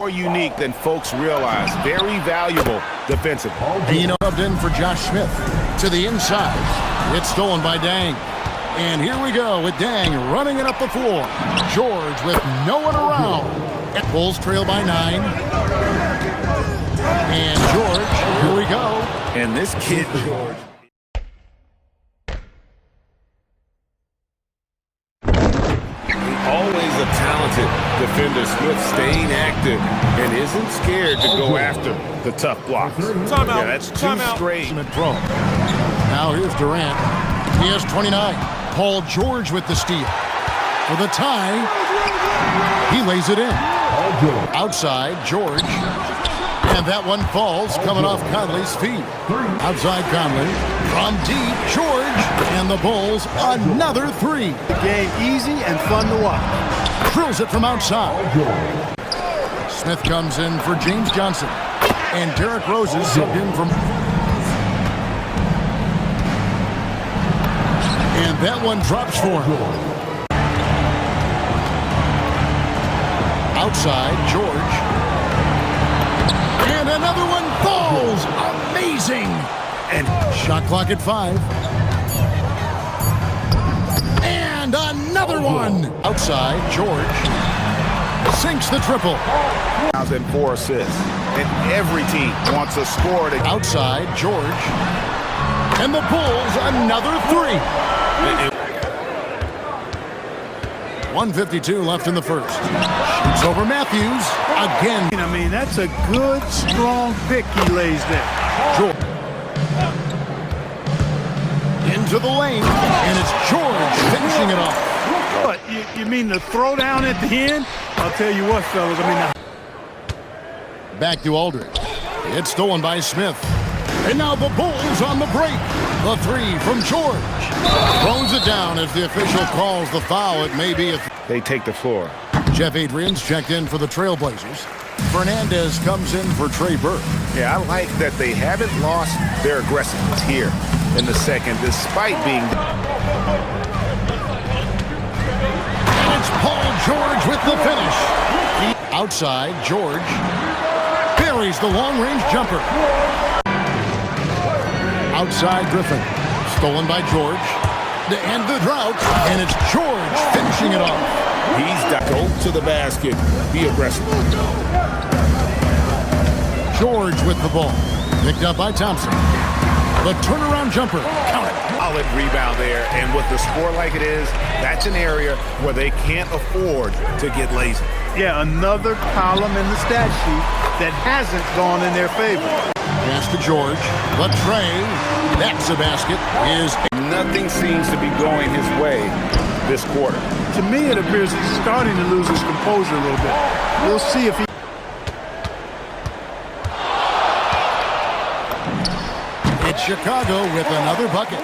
More unique than folks realize. Very valuable defensively. And rubbed in for Josh Smith. To the inside. It's stolen by Dang. And here we go with Dang running it up the floor. George with no one around. Bulls trail by 9. And George, here we go. And this kid, George. Always a talented defender. Smith staying active and isn't scared to go after the tough blocks. Timeout. Yeah, that's two straight. Now here's Durant. He has 29. Paul George with the steal. For the tie, he lays it in. Outside, George. And that one falls, coming off Conley's feet. Outside Conley. From deep, George. And the Bulls, another 3. The game easy and fun to watch. Drills it from outside. Smith comes in for James Johnson. And Derrick Rose is subbed in from... And that one drops for him. Outside, George. And another one falls. Amazing. And shot clock at 5. And another one. Outside, George. Sinks the triple. And 4 assists. And every team wants a score. Outside, George. And the Bulls, another 3. 1:52 left in the first. Shoots over Matthews. Again. I mean, that's a good, strong pick he lays there. George. Into the lane. And it's George finishing it off. What, you mean the throwdown at the end? I'll tell you what, fellas. I mean, back to Aldridge. It's stolen by Smith. And now the Bulls on the break. The 3 from George. Throws it down as the official calls the foul. It may be They take the floor. Jeff Adrian's checked in for the Trailblazers. Fernandez comes in for Trey Burke. Yeah, I like that they haven't lost their aggressiveness here in the second, despite being... And it's Paul George with the finish. Outside, George buries the long-range jumper. Outside, Griffin. Stolen by George. To end the drought. And it's George finishing it off. He's go to the basket. Be aggressive. George with the ball. Picked up by Thompson. The turnaround jumper. Count it. Solid rebound there. And with the score like it is, that's an area where they can't afford to get lazy. yeah, another column in the stat sheet that hasn't gone in their favor. Pass to George. But Trey, that's a basket. Nothing seems to be going his way this quarter. To me, it appears he's starting to lose his composure a little bit. We'll see if he... It's Chicago with another bucket.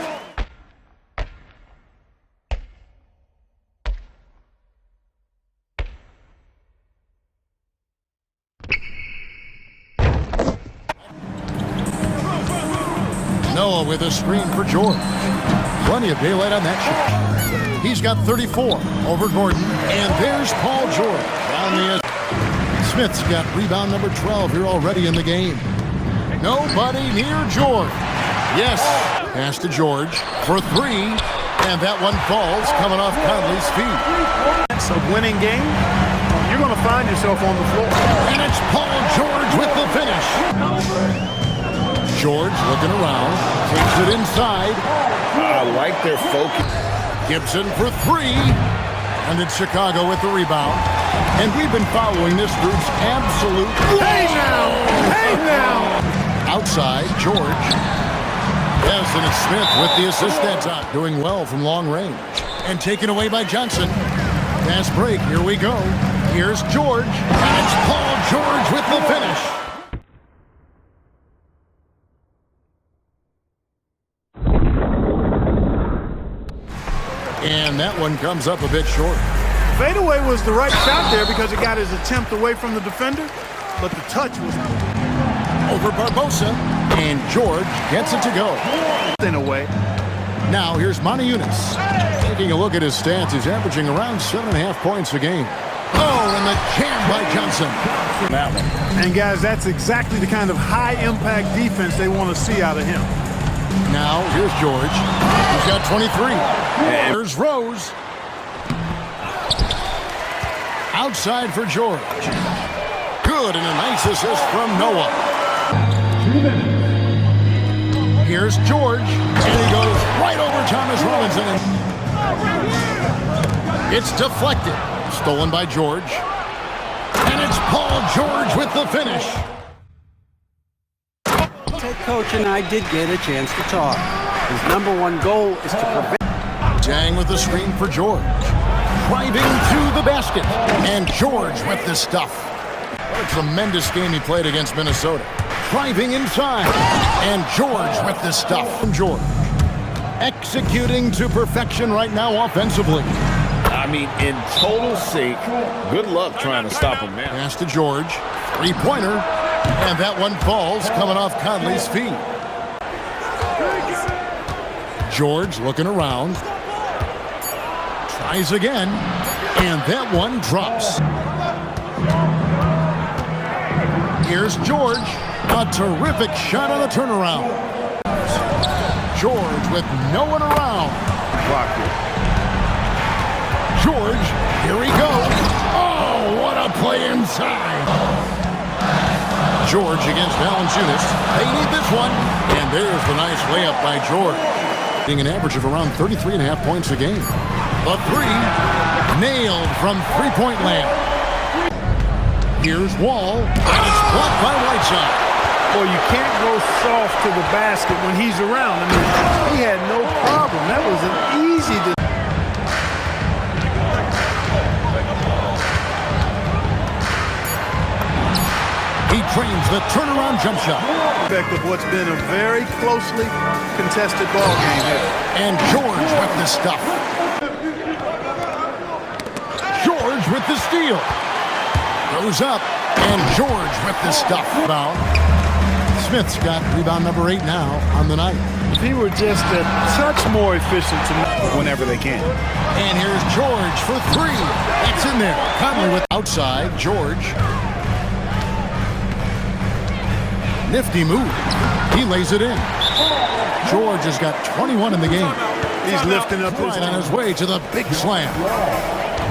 Noah with a screen for George. Plenty of daylight on that shot. He's got 34 over Gordon. And there's Paul George. Down the Smith's got rebound number 12 here already in the game. Nobody near George. Yes. Pass to George for 3. And that one falls coming off Conley's feet. It's a winning game. You're going to find yourself on the floor. And it's Paul George with the finish. George looking around. Takes it inside. I like their focus. Gibson for 3. And it's Chicago with the rebound. And we've been following this group's absolute... Hey now! Hey now! Outside, George. Yes, and it's Smith with the assist that time. Doing well from long range. And taken away by Johnson. Pass break. Here we go. Here's George. And it's Paul George with the finish. And that one comes up a bit short. Fadeaway was the right shot there because it got his attempt away from the defender, but the touch was over Barbosa, and George gets it to go. in a way. Now here's Monty Eunice. Taking a look at his stats, he's averaging around 7.5 points a game. Oh, and the jam by Johnson. That one. And guys, that's exactly the kind of high-impact defense they want to see out of him. Now, here's George. He's got 23. And here's Rose. Outside for George. Good, and a nice assist from Noah. Here's George. And he goes right over Thomas Robinson. It's deflected. Stolen by George. And it's Paul George with the finish. Head coach and I did get a chance to talk. His #1 goal is to prevent. Dang with the screen for George. Driving to the basket. And George with the stuff. What a tremendous game he played against Minnesota. Driving inside. And George with the stuff from George. Executing to perfection right now offensively. I mean, in total sync. Good luck trying to stop him now. Pass to George. Three-pointer. And that one falls coming off Conley's feet. George looking around. Tries again. And that one drops. Here's George. A terrific shot on the turnaround. George with no one around. Blocked it. George, here he goes. Oh, what a play inside. George against Valanciunas. They need this one. And there's the nice layup by George. Being an average of around 33.5 points a game. The three, nailed from three-point land. Here's Wall, and it's blocked by Whiteside. Boy, you can't go soft to the basket when he's around. I mean, he had no problem. That was an easy decision. He trains the turnaround jump shot. Effect of what's been a very closely contested ball game here. And George with the stuff. George with the steal. Goes up, and George with the stuff. Foul. Smith's got rebound number 8 now on the night. If he were just a touch more efficient tonight, whenever they can. And here's George for 3. It's in there. Conley with outside. George. Nifty move. He lays it in. George has got 21 in the game. He's lifting up his Right on his way to the big slam.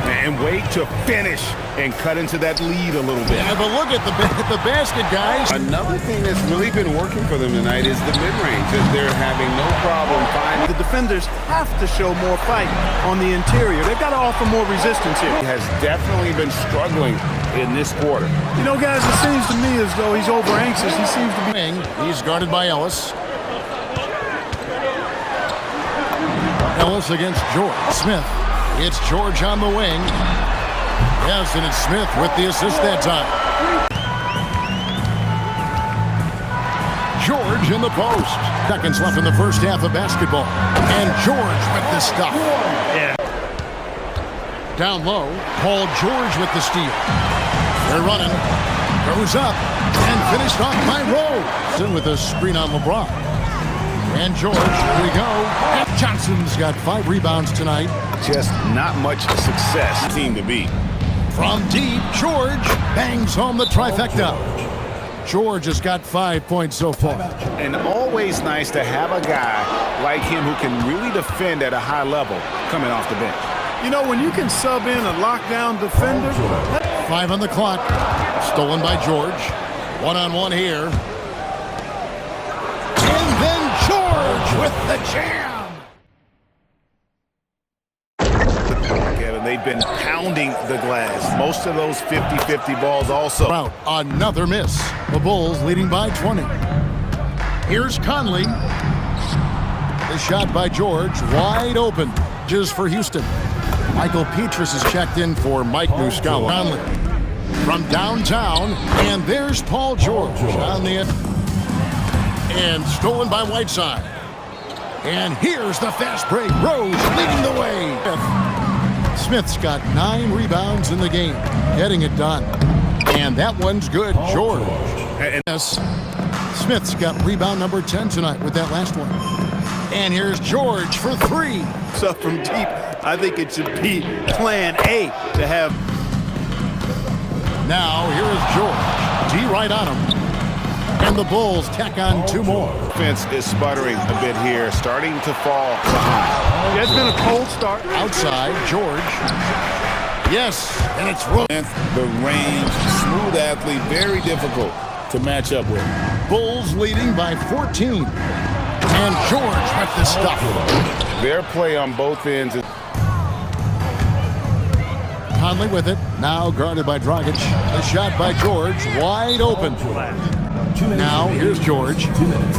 And wait to finish and cut into that lead a little bit. Yeah, but look at the basket, guys. Another thing that's really been working for them tonight is the mid-range. They're having no problem finding. The defenders have to show more fight on the interior. They've got to offer more resistance here. He has definitely been struggling in this quarter. You know, guys, it seems to me as though he's over anxious. He seems to be. He's guarded by Ellis. Ellis against George. Smith. It's George on the wing. Yes, and it's Smith with the assist that time. George in the post. Seconds left in the first half of basketball. And George with the stuff. Yeah. Down low, Paul George with the steal. They're running. Goes up and finished off by Rose. In with a screen on LeBron. And George, here we go. And Johnson's got 5 rebounds tonight. Just not much success seemed to be. From deep, George bangs home the trifecta. George has got 5 points so far. And always nice to have a guy like him who can really defend at a high level coming off the bench. You know, when you can sub in a lockdown defender. 5 on the clock. Stolen by George. One-on-one here. And then George with the jam. Kevin, they've been pounding the glass. Most of those 50-50 balls also. Out. Another miss. The Bulls leading by 20. Here's Conley. The shot by George. Wide open. Just for Houston. Michael Petras is checked in for Mike Muscala. Conley from downtown. And there's Paul George on the end. And stolen by Whiteside. And here's the fast break. Rose leading the way. Smith's got 9 rebounds in the game. Getting it done. And that one's good. George. And yes, Smith's got rebound number 10 tonight with that last one. And here's George for 3. Up from deep. I think it should be plan A to have Now here is George. D right on him. And the Bulls tack on 2 more. Defense is sputtering a bit here, starting to fall behind. Yeah, it's been a cold start. Outside, George. Yes, and it's Rose. The range, smooth athlete, very difficult to match up with. Bulls leading by 14. And George with the stuff. Their play on both ends is Conley with it. Now guarded by Dragic. The shot by George. Wide open. Now here's George.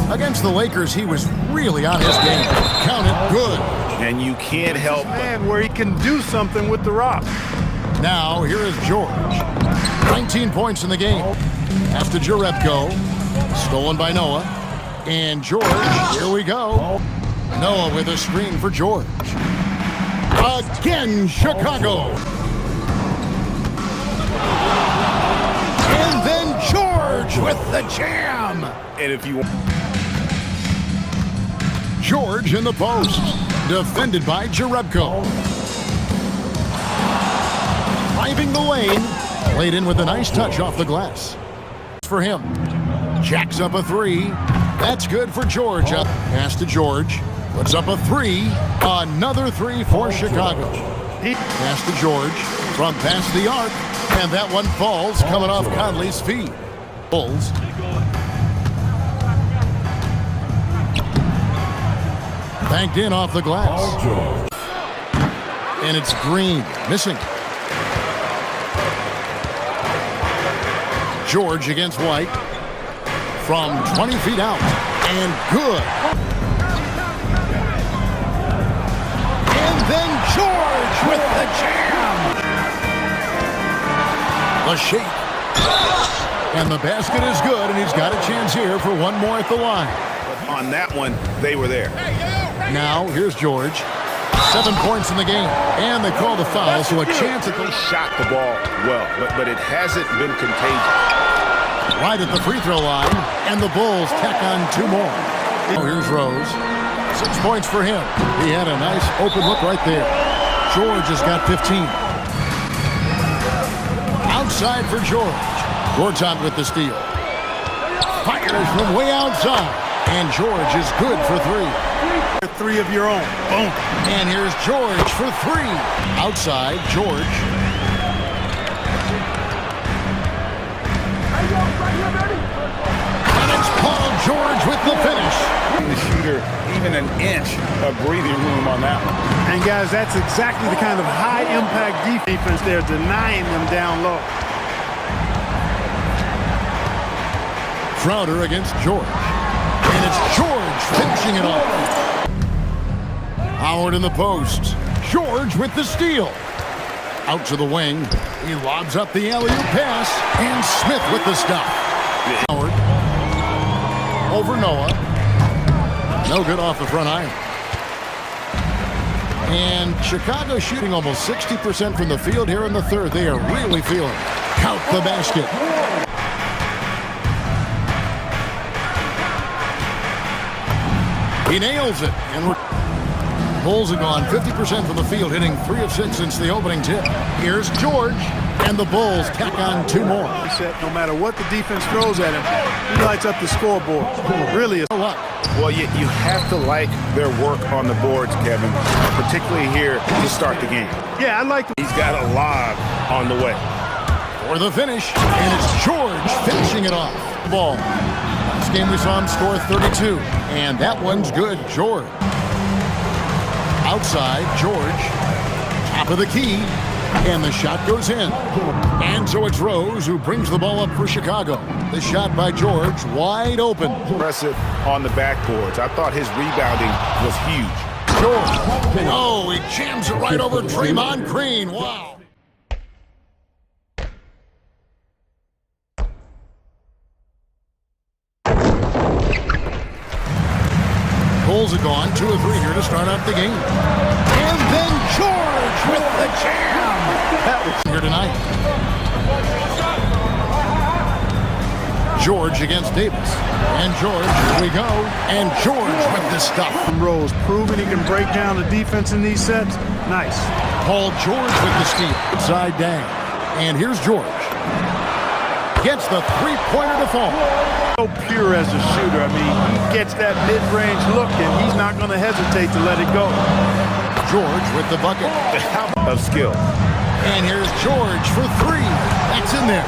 Against the Lakers, he was really on his game. Count it. Good. and you can't help but. Man, where he can do something with the rock. Now here is George. 19 points in the game. Pass to Jerebko. Stolen by Noah. And George, here we go. Noah with a screen for George. Again, Chicago. And then George with the jam. And if you George in the post. Defended by Jerebko. Driving the lane. Played in with a nice touch off the glass. For him. Jacks up a three. That's good for George. Pass to George. Puts up a three. Another three for Chicago. Pass to George. From past the arc. And that one falls coming off Conley's feet. Bulls. Banked in off the glass. And it's Green. Missing. George against White. From 20 feet out. And good. And then George with the jam. The shake. And the basket is good, and he's got a chance here for one more at the line. on that one, they were there. Now, here's George. 7 points in the game. And they call the foul, so a chance at They shot the ball well, but it hasn't been contagious. right at the free throw line. And the Bulls tack on 2 more. Oh, here's Rose. 6 points for him. He had a nice open look right there. George has got 15. Outside for George. Gortat with the steal. Fires from way outside. And George is good for 3. 3 of your own. Boom. And here's George for 3. Outside, George. And it's Paul George with the finish. The shooter, even an inch of breathing room on that one. And guys, that's exactly the kind of high-impact defense they're denying them down low. Crowder against George. And it's George finishing it off. Howard in the post. George with the steal. Out to the wing. He lobs up the alley-oop pass. And Smith with the stop. Howard. Over Noah. No good off the front iron. And Chicago shooting almost 60% from the field here in the third. They are really feeling it. Count the basket. He nails it. And Bulls have gone 50% from the field, hitting 3 of 6 since the opening tip. Here's George. And the Bulls tack on 2 more. No matter what the defense throws at him, he lights up the scoreboard. Really is. Well, you have to like their work on the boards, Kevin, particularly here to start the game. Yeah, I like the. He's got a lob on the way. For the finish, and it's George finishing it off. The ball. Last game we saw him score 32, and that one's good. George. Outside, George. Top of the key, and the shot goes in. And so it's Rose who brings the ball up for Chicago. The shot by George, wide open. Impressive on the backboards. I thought his rebounding was huge. George. Oh, he jams it right over Draymond Green. Wow. Bulls are gone. 2 of 3 here to start out the game. And then George with the jam. That was here tonight. George against Davis. And George, here we go. And George with the stuff. Rose proving he can break down the defense in these sets. Nice. Paul George with the steal. Side down. And here's George. Gets the three-pointer to fall. So pure as a shooter. I mean, he gets that mid-range look, and he's not going to hesitate to let it go. George with the bucket. Of skill. And here's George for three. That's in there.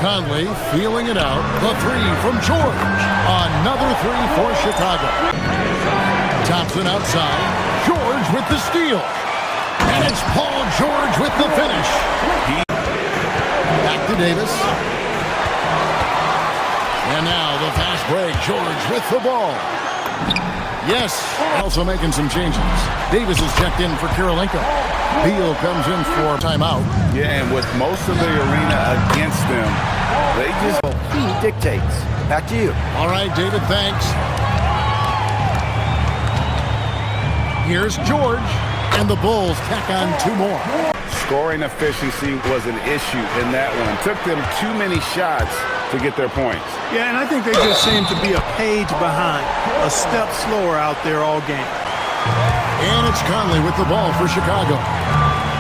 Conley feeling it out. The three from George. Another three for Chicago. Thompson outside. George with the steal. And it's Paul George with the finish. Back to Davis. And now the fast break. George with the ball. Yes, also making some changes. Davis is checked in for Kirilenko. Beal comes in for timeout. Yeah, and with most of the arena against them, they just... He dictates. Back to you. All right, David, thanks. Here's George, and the Bulls tack on two more. Scoring efficiency was an issue in that one. Took them too many shots to get their points. Yeah, and I think they just seem to be a page behind, a step slower out there all game. And it's Conley with the ball for Chicago.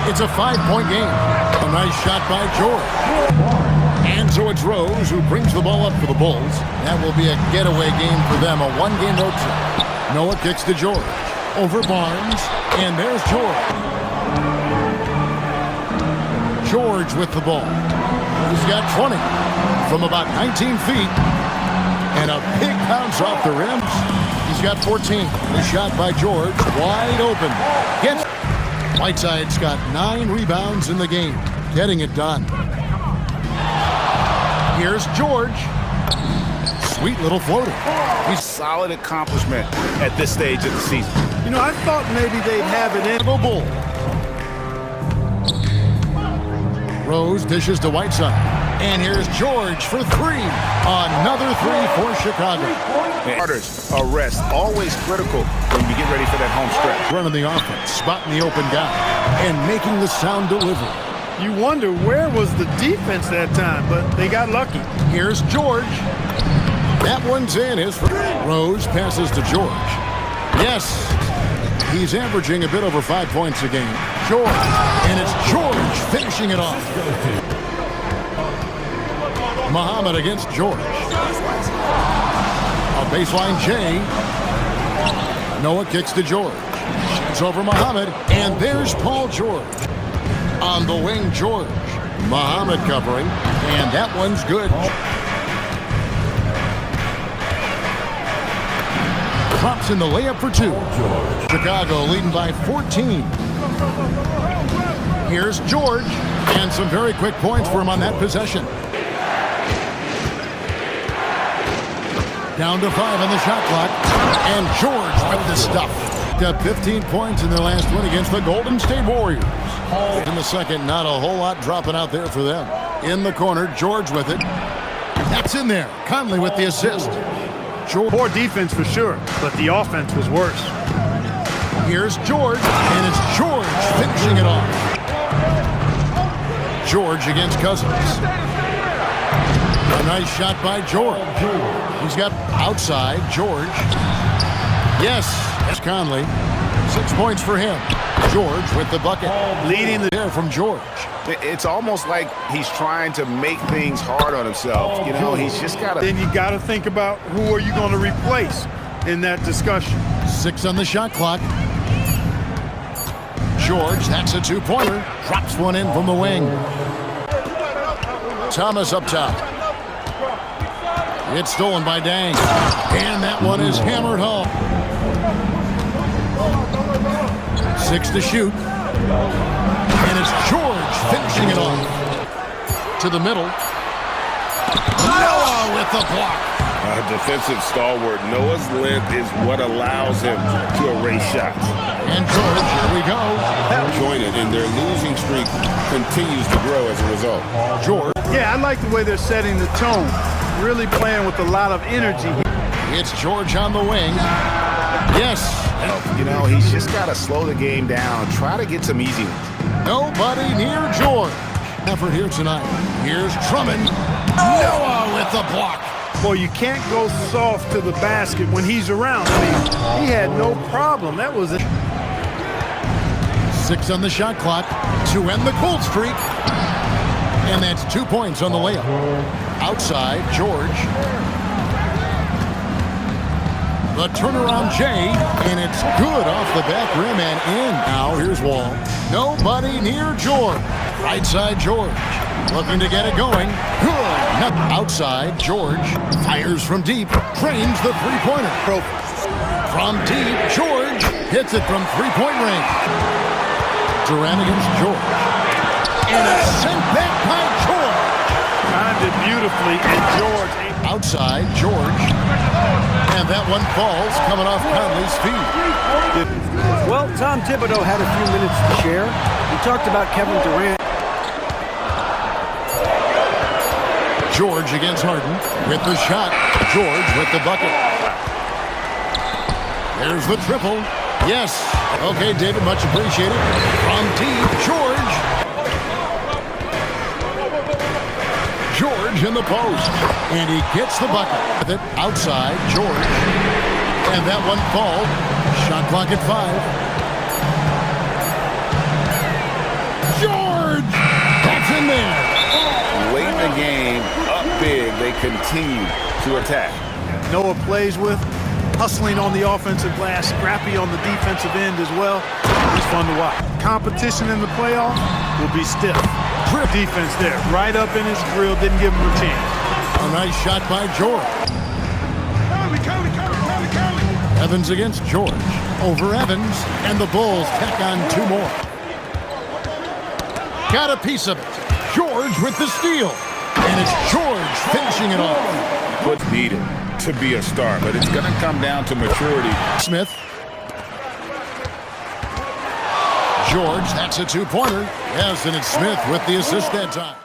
It's a 5-point game. A nice shot by George. And so it's Rose who brings the ball up for the Bulls. That will be a getaway game for them, a one-game road trip. Noah kicks to George. Over Barnes, and there's George. George with the ball. He's got 20 from about 19 feet. And a big bounce off the rims. He's got 14. The shot by George, wide open. Gets Whiteside's got 9 rebounds in the game, getting it done. Here's George. Sweet little floater. He's solid accomplishment at this stage of the season. You know, I thought maybe they'd have it in. Bull. Rose dishes to Whiteside. And here's George for three. Another three for Chicago. Starters, a rest, always critical when you get ready for that home stretch. Running the offense, spotting the open guy, and making the sound delivery. You wonder where was the defense that time, but they got lucky. Here's George. That one's in. Is for Rose passes to George. Yes, he's averaging a bit over 5 points a game. George, and it's George finishing it off. Muhammad against George. A baseline J. Noah kicks to George. It's over Muhammad, and there's Paul George. On the wing, George. Muhammad covering, and that one's good. Drops in the layup for two. Chicago leading by 14. Here's George, and some very quick points for him on that possession. Down to 5 on the shot clock, and George with the stuff. Got 15 points in their last win against the Golden State Warriors. In the second, not a whole lot dropping out there for them. In the corner, George with it. That's in there. Conley with the assist. George. Poor defense for sure, but the offense was worse. Here's George, and it's George finishing it off. George against Cousins. A nice shot by George. He's got outside George. Yes, that's Conley. 6 points for him. George with the bucket. Leading the there from George. It's almost like he's trying to make things hard on himself. You know, he's just got to... Then you got to think about who are you going to replace in that discussion. 6 on the shot clock. George, that's a two-pointer. Drops one in from the wing. Thomas up top. It's stolen by Dang. And that one is hammered home. 6 to shoot. And it's George finishing it off. To the middle. Noah with the block. A defensive stalwart. Noah's length is what allows him to erase shots. And George, here we go. Joined, and their losing streak continues to grow as a result. George. Yeah, I like the way they're setting the tone. Really playing with a lot of energy. It's George on the wing. Yes. You know, he's just got to slow the game down. Try to get some easy ones. Nobody near George. Effort here tonight. Here's Drummond. Noah with the block. Boy, you can't go soft to the basket when he's around. I mean, he had no problem. That was it. 6 on the shot clock to end the cold streak. And that's 2 points on the layup. outside, George. The turnaround Jay, and it's good off the back rim and in. Now here's Wall. Nobody near George. Right side, George. Looking to get it going. Good. Outside, George. Fires from deep. Trains the three-pointer. From deep, George hits it from three-point range. Durant against George. And it's sent back by George. Timed it beautifully, and George. Outside, George. And that one falls, coming off Conley's feet. Well, Tom Thibodeau had a few minutes to share. He talked about Kevin Durant. George against Harden with the shot. George with the bucket. There's the triple. Yes. Okay, David, much appreciated. From deep, George. George in the post. And he gets the bucket. With it outside, George. And that one falls. Shot clock at 5. George! That's in there. Late in the game, up big, they continue to attack. Noah plays with, hustling on the offensive glass, scrappy on the defensive end as well. He's fun to watch. Competition in the playoffs will be stiff. Defense there, right up in his grill, didn't give him a chance. A nice shot by George. Evans against George. Over Evans, and the Bulls tack on 2 more. Got a piece of it. George with the steal. And it's George finishing it off. What's needed to be a star, but it's going to come down to maturity. Smith. George, that's a 2-pointer. Yes, and it's Smith with the assist that time.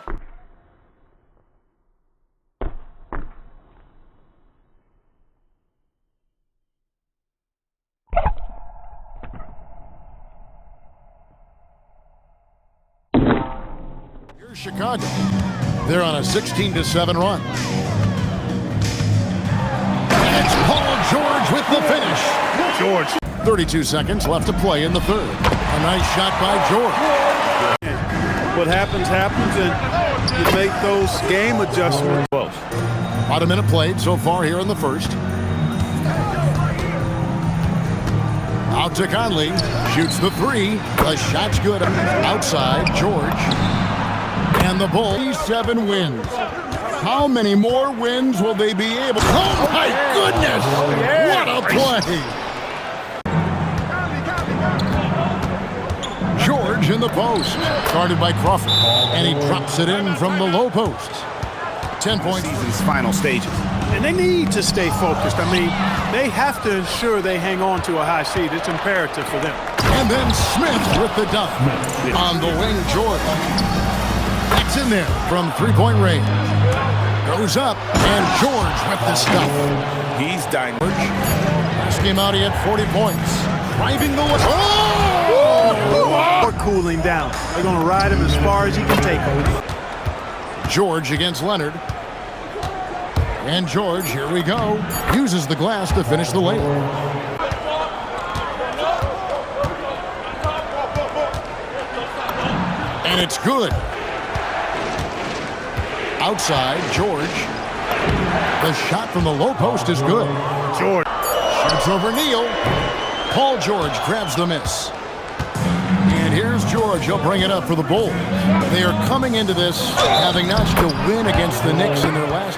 Here's Chicago. They're on a 16-7 run. And it's Paul George with the finish. George. 32 seconds left to play in the third. A nice shot by George. What happens, and you make those game adjustments. About a minute played so far here in the first. Out to Conley. Shoots the 3. The shot's good. Outside, George. And the Bulls, 7 wins. How many more wins will they be able? Oh, my goodness! What a play! George in the post. Guarded by Crawford. And he drops it in from the low post. 10 points. Season's final stages. And they need to stay focused. I mean, they have to ensure they hang on to a high seed. It's imperative for them. And then Smith with the dunk. On the wing, George. That's in there from three-point range. Goes up, and George with the stuff. He's dynamic. Last game out, he had 40 points. Driving the... Oh! Or cooling down. They're going to ride him as far as he can take him. George against Leonard. And George, here we go, uses the glass to finish the layup. And it's good. Outside, George. The shot from the low post is good. George. Shoots over Neal. Paul George grabs the miss. And here's George. He'll bring it up for the Bulls. They are coming into this having not to win against the Knicks in their last.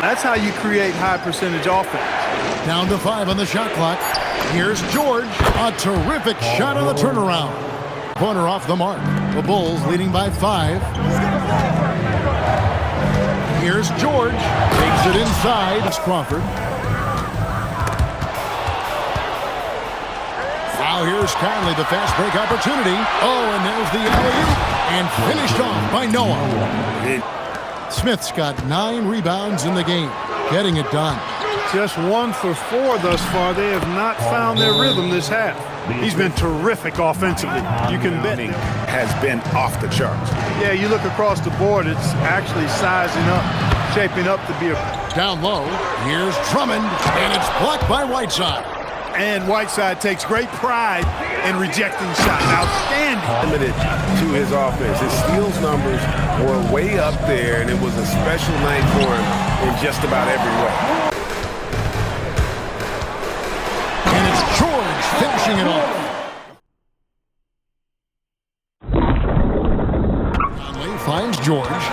That's how you create high percentage offense. Down to 5 on the shot clock. Here's George. A terrific shot on the turnaround. Pointer off the mark. The Bulls leading by 5. Here's George. Takes it inside. It's Crawford. Now here's Conley, the fast break opportunity. Oh, and there's the alley-oop. And finished off by Noah. Smith's got 9 rebounds in the game. Getting it done. Just 1 for 4 thus far. They have not found their rhythm this half. He's been terrific offensively. You can bet it. Has been off the charts. Yeah, you look across the board, it's actually sizing up, shaping up to be a... Down low, here's Drummond, and it's blocked by Whiteside. And Whiteside takes great pride in rejecting shots. Outstanding. Limited to his offense. His steals numbers were way up there, and it was a special night for him in just about every way. And it's George finishing it off. Conley finds George.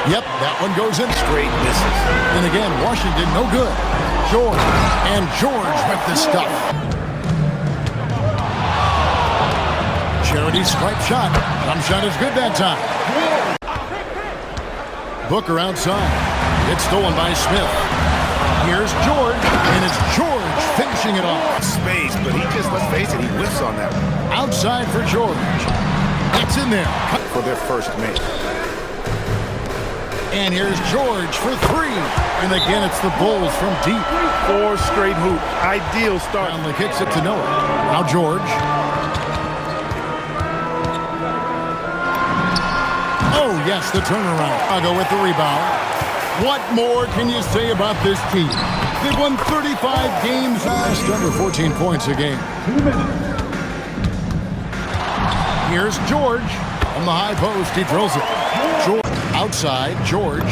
Yep, that one goes in. Straight misses. And again, Washington no good. George. And George with the stuff. Charity swipe shot. Jump shot is good that time. Booker outside. It's stolen by Smith. Here's George. And it's George finishing it off. Space, but he just, let's face it, he whiffs on that one. Outside for George. It's in there. For their first make. And here's George for three. And again, it's the Bulls from deep. 4 straight hoops. Ideal start. Conley kicks it to Noah. Now George. Oh, yes, the turnaround. Chicago with the rebound. What more can you say about this team? They've won 35 games. Just under 14 points a game. 2 minutes. Here's George. On the high post, he drills it. George outside. George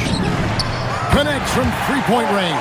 connects from three-point range.